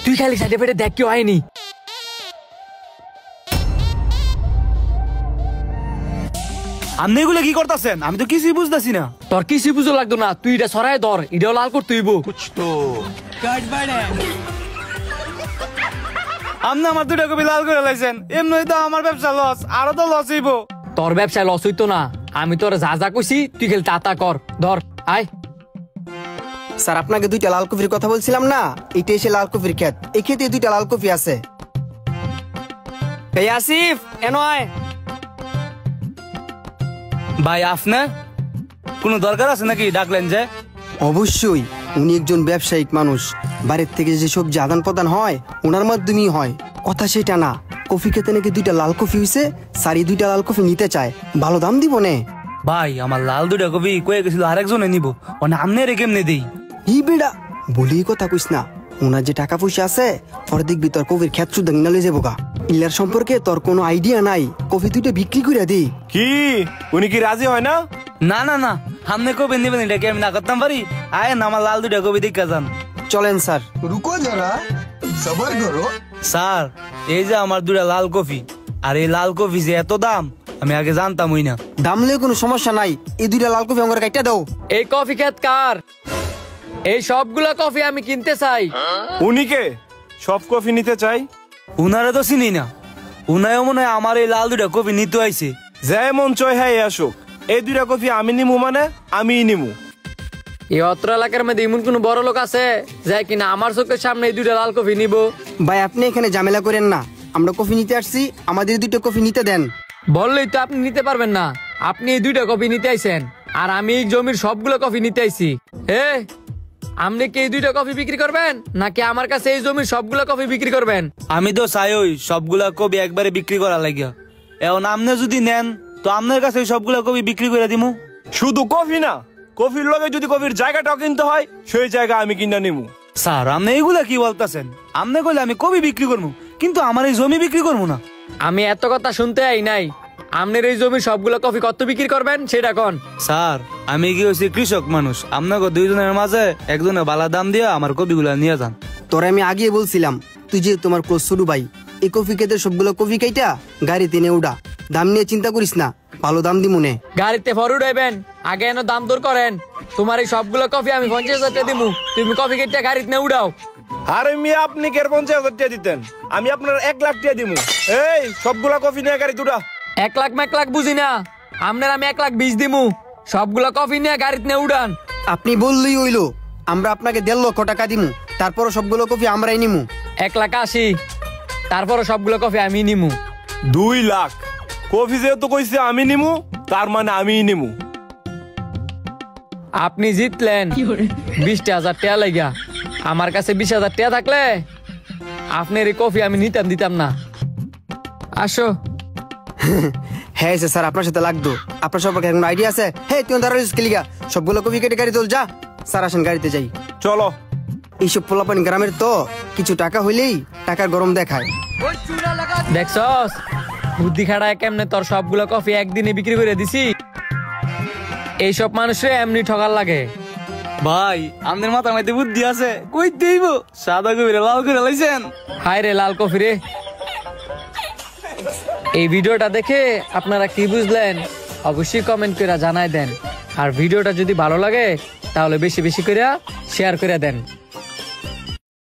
তুই খালি সাইডে ফেটে দেখ কেউ হয়নি। আপনি এগুলো কি করতেছেন? আমি তো কিছুই বুঝতেছি না। তোর কিছুই বুঝো লাগতো না, তুই এটা সরাই ধর, এটাও লাল করতে হইব। আপনি আমার 2টা কপি লাল করে লাইছেন, এমনি তো আমার ব্যবসা লস, আরো তো লস হইব। তোর ব্যবসায় লস হইতো না, আমি তোর যা যা কইছি তুই খালি তা কর। ধর আয়। স্যার আপনাকে 2টা লাল কফির কথা বলছিলাম না, এটা এসে লাল কফির ক্ষেত। এই ক্ষেতে 2টা লাল কফি আছে। এই আসিফ এনো আয়। ভাই আপনার কোনো দরকার আছে নাকি ডাকলেন যে? অবশ্যই, উনি একজন ব্যবসায়িক মানুষ। বাড়ির থেকে যে সবজি আদান প্রদান হয় ওনার মাধ্যমেই হয়। কথা সেটা না, কফি খেতে নাকি 2টা লাল কফি হইছে, স্যার এই 2টা লাল কফি নিতে চায়, ভালো দাম দিব নে। ভাই আমার লাল 2টা কপি কয়ে গেছিল আরেকজনে নিব, মানে আপনি রে কেমনে দেই? ই বেড়া বলি কথা কইস না, ওনার যে টাকা পয়সা আছে পরে দেখবি তোর কফির ক্ষেত শুদ্ধ কিনা লয়ে যাবো গা। ইল্লার সম্পর্কে তোর কোনো আইডিয়া নাই, কফি 2টা বিক্রি করে দি। কি উনি কি রাজি হয় না? না না না, আপনি কবে নেবেন এটা কি আমি না করতাম পারি? আয় না, আমার লাল 2টা কপি দেখা যান। চলেন স্যার। रुको जरा सबर करो। স্যার এই যে আমার 2টা লাল কফি, আর এই লাল কফি যে এত দাম আমি আগে জানতামই না। দাম নিয়ে কোনো সমস্যা নাই, এই 2টা লাল কফি আমার কাইটা দাও। এই কফি খেত কার? এই সবগুলা কফি আমি কিনতে চাই। উনি কে সব কফি নিতে চাই? উনারা তো চিনি না, উনায়ও মনে হয় আমার এই লাল 2টা কফি নিতে আইছে। যেমন চয় হ্যাঁ আসুক, এই 2টা কফি আমি নিমু, মানে আমিই নিমু। এই অত্র এলাকার মধ্যে এমন কোন বড় লোক আছে যাই কিনা আমার চোখের সামনে এই 2টা লাল কফি নিব? ভাই আপনি এখানে ঝামেলা করেন না, আমরা কফি নিতে আসছি, আমাদের 2টা কফি নিতে দেন। বললেই তো আপনি নিতে পারবেন না, আপনি এই 2টা কফি নিতে আইছেন, আর আমি এই জমির সবগুলো কফি নিতে আইছি। আপনি কি এই 2টা কফি বিক্রি করবেন নাকি আমার কাছে এই জমির সবগুলো কফি বিক্রি করবেন? আমি তো চাই ওই সবগুলা কপি একবারে বিক্রি করা লাগিয়া। এখন আপনি যদি নেন তো আপনার কাছে সবগুলা কপি বিক্রি করে দিমু। শুধু কফি না, কফির লগে যদি কফির জায়গাটাও কিনতে হয় সেই জায়গা আমি কিনা নিমু। স্যার আপনি এইগুলা কি বলতেছেন? আপনি কইলে আমি কপি বিক্রি করবো, কিন্তু আমার এই জমি বিক্রি করবো না। আমি এত কথা শুনতে আই নাই, আপনার এই জমির সবগুলো কফি কত বিক্রি করবেন সেটা কোন? স্যার আমি কি হয়েছি কৃষক মানুষ, আপনাকে 2জনের মাঝে একজনে বালা দাম দিয়ে আমার কপিগুলা নিয়ে যান। তোরা আমি আগে বলছিলাম, তুই যে তোমার ক্লোজ ছোট ভাই, এই কফি খেতে সবগুলো কফি খাইটা গাড়িতে নে উড়া। দাম নিয়ে চিন্তা করিস না, ভালো দাম দি মনে। গাড়িতে ফর উঠাইবেন, আগে এনে দাম দর করেন। তোমার এই সবগুলো কফি আমি 50,000 টাকা দিমু, তুমি কফি কেটে গাড়িতে নে উড়াও। আরে মিয়া আপনি কে 50,000 টাকা দিতেন? আমি আপনার 1 লাখ টাকা দিমু। এই সবগুলা কফি নিয়ে গাড়ি দুটা। 1 লাখ বুঝি না, আপনার আমি 1,20,000 দিমু, সবগুলো কফি নিয়ে গাড়িতে নে উড়ান। আপনি বললেই হইলো, আমরা আপনাকে 1.5 লক্ষ টাকা দিমু, তারপরও সবগুলো কফি আমরাই নিমু। 1,80,000, তারপরও সবগুলো কফি আমি নিমু। 2 লাখ কফি যেহেতু কইছে আমি নিমু, তার মানে আমিই নিমু। আপনি জিতলেন 20,000 টাকা লাগিয়া। আমার কাছে 20,000 টাকা থাকলে আপনার এই কফি আমি দিতাম না। আসো। হ্যাঁ স্যার, আপনার সাথে লাগতো। আপনার সম্পর্কে কোনো আইডিয়া আছে? হ্যাঁ তুই দাঁড়াইছিস কি লিগা? সবগুলো কফি কেটে গাড়ি তোল যা। স্যার আসেন গাড়িতে যাই। চলো। এইসব পোলাপান গ্রামের তো কিছু টাকা হইলেই টাকার গরম দেখায়। দেখছস বুদ্ধি খাড়ায় কেমনে তোর সবগুলো কফি একদিনে বিক্রি করে দিছি। এইসব মানুষে এমনি ঠকার লাগে। ভাই আমাদের মাথার মধ্যে বুদ্ধি আছে, কই দেইব? সাদা কফি লাল করে লাইছেন। হায় রে লাল কফি রে। এই ভিডিওটা দেখে আপনারা কি বুঝলেন অবশ্যই কমেন্ট করে জানাই দেন, আর ভিডিওটা যদি ভালো লাগে তাহলে বেশি বেশি করে শেয়ার করে দেন।